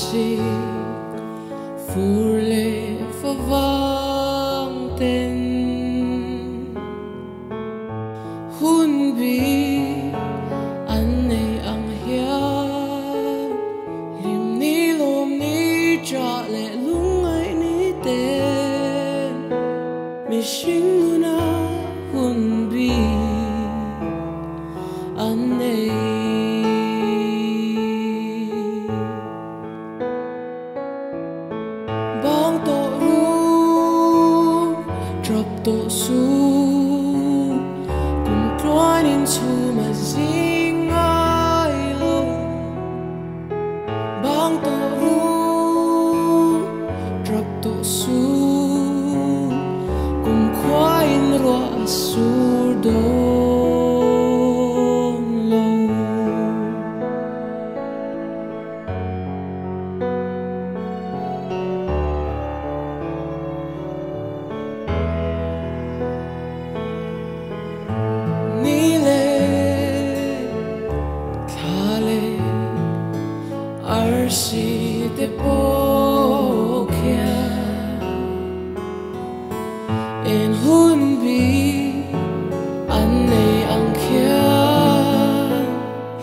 musik fugle forvang den hun bi an nei ang hian lim ni lom ni cha le lungai ni ten mi sing na hun bi an nei bang to ru drop to su kum tluan in chu ma zing ai lo bang to ru drop to su kum khwa in ro sur do arsi te pokya en hun bi an nei ang kya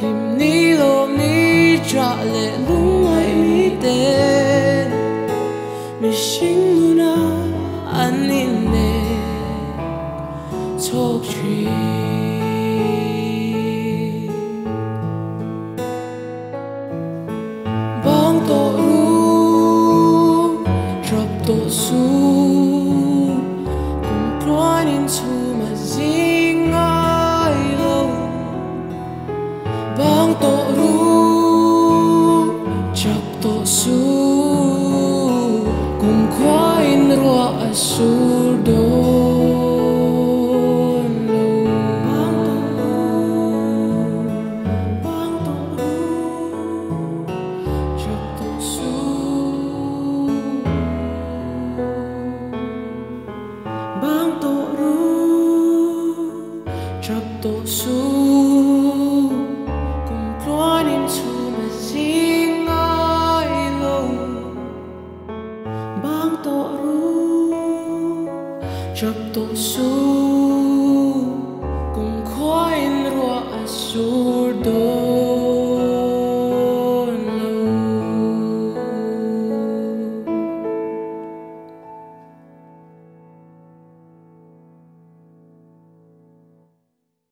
lim ni lom ni cha le lungai mi ten mi sing na an in ne chok chi to su kum tluan in chu ma zing ai lo bang to ru chap to su kum khwa in ro a sur do chap to su kum tluan in chu ma zing ai lo bang to ru chap to su kum khwa in ro a sur do